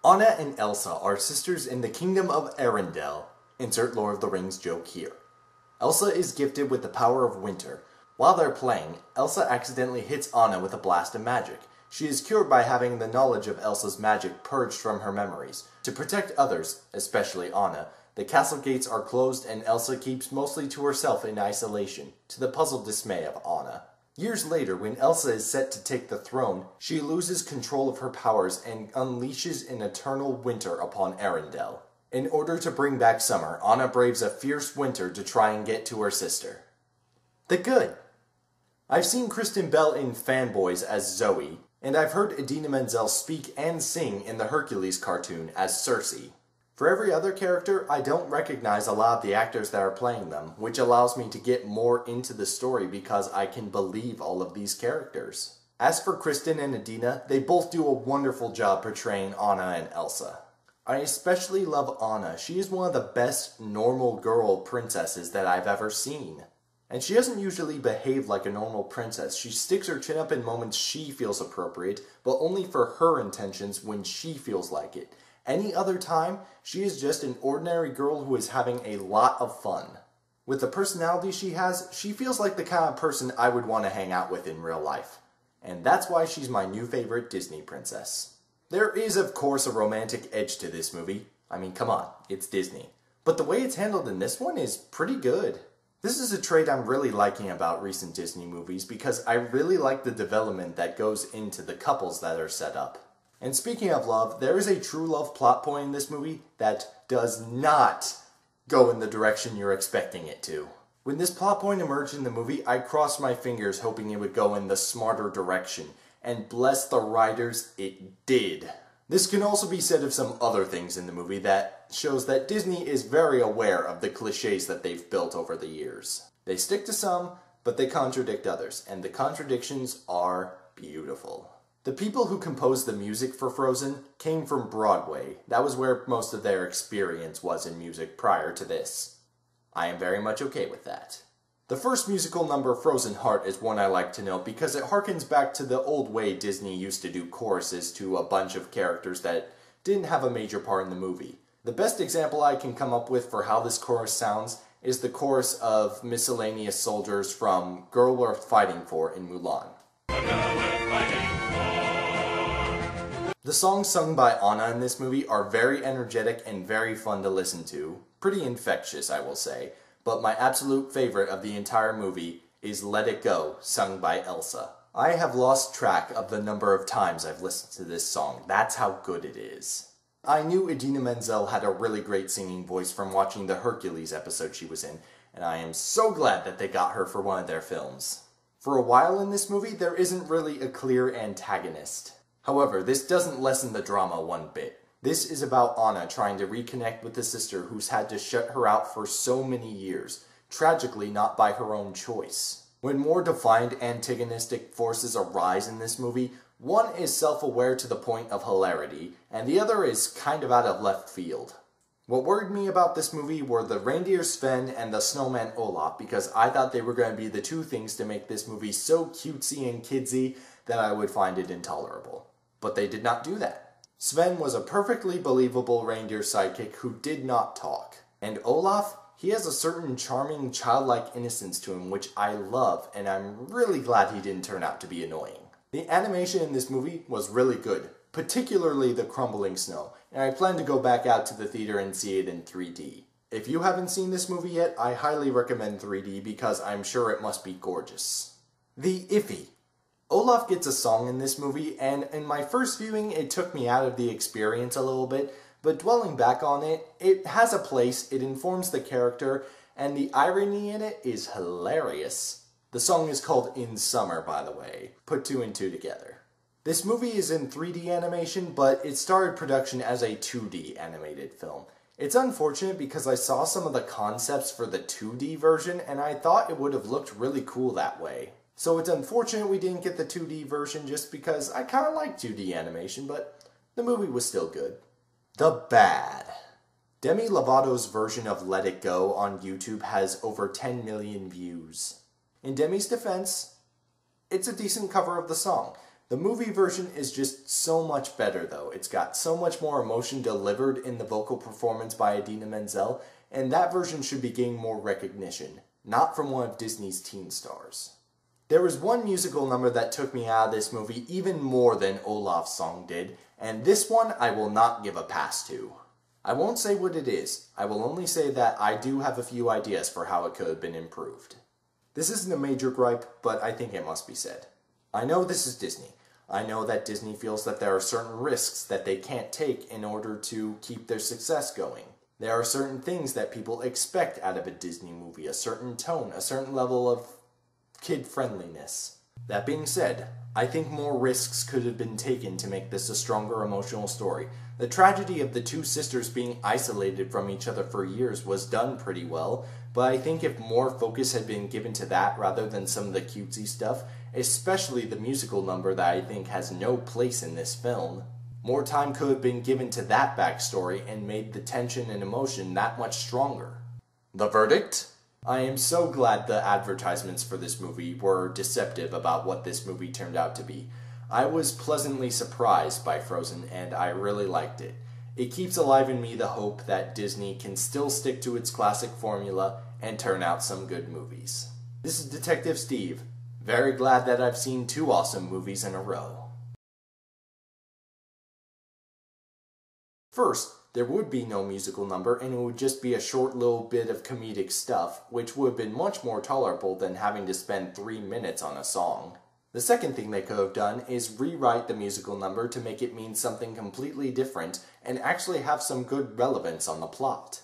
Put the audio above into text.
Anna and Elsa are sisters in the kingdom of Arendelle. Insert Lord of the Rings joke here. Elsa is gifted with the power of winter. While they're playing, Elsa accidentally hits Anna with a blast of magic. She is cured by having the knowledge of Elsa's magic purged from her memories. To protect others, especially Anna, the castle gates are closed and Elsa keeps mostly to herself in isolation, to the puzzled dismay of Anna. Years later, when Elsa is set to take the throne, she loses control of her powers and unleashes an eternal winter upon Arendelle. In order to bring back summer, Anna braves a fierce winter to try and get to her sister. The good. I've seen Kristen Bell in Fanboys as Zoe, and I've heard Idina Menzel speak and sing in the Hercules cartoon as Cersei. For every other character, I don't recognize a lot of the actors that are playing them, which allows me to get more into the story because I can believe all of these characters. As for Kristen and Idina, they both do a wonderful job portraying Anna and Elsa. I especially love Anna. She is one of the best normal girl princesses that I've ever seen. And she doesn't usually behave like a normal princess. She sticks her chin up in moments she feels appropriate, but only for her intentions when she feels like it. Any other time, she is just an ordinary girl who is having a lot of fun. With the personality she has, she feels like the kind of person I would want to hang out with in real life. And that's why she's my new favorite Disney princess. There is, of course, a romantic edge to this movie. I mean, come on, it's Disney. But the way it's handled in this one is pretty good. This is a trait I'm really liking about recent Disney movies because I really like the development that goes into the couples that are set up. And speaking of love, there is a true love plot point in this movie that does not go in the direction you're expecting it to. When this plot point emerged in the movie, I crossed my fingers hoping it would go in the smarter direction, and bless the writers, it did. This can also be said of some other things in the movie that shows that Disney is very aware of the cliches that they've built over the years. They stick to some, but they contradict others, and the contradictions are beautiful. The people who composed the music for Frozen came from Broadway. That was where most of their experience was in music prior to this. I am very much okay with that. The first musical number, Frozen Heart, is one I like to note because it harkens back to the old way Disney used to do choruses to a bunch of characters that didn't have a major part in the movie. The best example I can come up with for how this chorus sounds is the chorus of Miscellaneous Soldiers from Girl Worth Fighting For in Mulan. The songs sung by Anna in this movie are very energetic and very fun to listen to. Pretty infectious, I will say. But my absolute favorite of the entire movie is Let It Go, sung by Elsa. I have lost track of the number of times I've listened to this song. That's how good it is. I knew Idina Menzel had a really great singing voice from watching the Hercules episode she was in, and I am so glad that they got her for one of their films. For a while in this movie, there isn't really a clear antagonist. However, this doesn't lessen the drama one bit. This is about Anna trying to reconnect with the sister who's had to shut her out for so many years, tragically not by her own choice. When more defined antagonistic forces arise in this movie, one is self-aware to the point of hilarity, and the other is kind of out of left field. What worried me about this movie were the reindeer Sven and the snowman Olaf, because I thought they were going to be the two things to make this movie so cutesy and kidsy that I would find it intolerable. But they did not do that. Sven was a perfectly believable reindeer sidekick who did not talk. And Olaf, he has a certain charming, childlike innocence to him which I love, and I'm really glad he didn't turn out to be annoying. The animation in this movie was really good, particularly the crumbling snow, and I plan to go back out to the theater and see it in 3D. If you haven't seen this movie yet, I highly recommend 3D because I'm sure it must be gorgeous. The Iffy. Olaf gets a song in this movie, and in my first viewing it took me out of the experience a little bit, but dwelling back on it, it has a place, it informs the character, and the irony in it is hilarious. The song is called In Summer, by the way. Put two and two together. This movie is in 3D animation, but it started production as a 2D animated film. It's unfortunate because I saw some of the concepts for the 2D version, and I thought it would have looked really cool that way. So it's unfortunate we didn't get the 2D version just because I kind of like 2D animation, but the movie was still good. The Bad. Demi Lovato's version of Let It Go on YouTube has over 10 million views. In Demi's defense, it's a decent cover of the song, The movie version is just so much better though. It's got so much more emotion delivered in the vocal performance by Idina Menzel, and that version should be getting more recognition, not from one of Disney's teen stars. There was one musical number that took me out of this movie even more than Olaf's song did, and this one I will not give a pass to. I won't say what it is, I will only say that I do have a few ideas for how it could have been improved. This isn't a major gripe, but I think it must be said. I know this is Disney. I know that Disney feels that there are certain risks that they can't take in order to keep their success going. There are certain things that people expect out of a Disney movie, a certain tone, a certain level of kid-friendliness. That being said, I think more risks could have been taken to make this a stronger emotional story. The tragedy of the two sisters being isolated from each other for years was done pretty well, but I think if more focus had been given to that rather than some of the cutesy stuff, especially the musical number that I think has no place in this film, more time could have been given to that backstory and made the tension and emotion that much stronger. The verdict? I am so glad the advertisements for this movie were deceptive about what this movie turned out to be. I was pleasantly surprised by Frozen and I really liked it. It keeps alive in me the hope that Disney can still stick to its classic formula and turn out some good movies. This is Detective Steve. Very glad that I've seen 2 awesome movies in a row. First, there would be no musical number and it would just be a short little bit of comedic stuff, which would have been much more tolerable than having to spend 3 minutes on a song. The second thing they could have done is rewrite the musical number to make it mean something completely different and actually have some good relevance on the plot.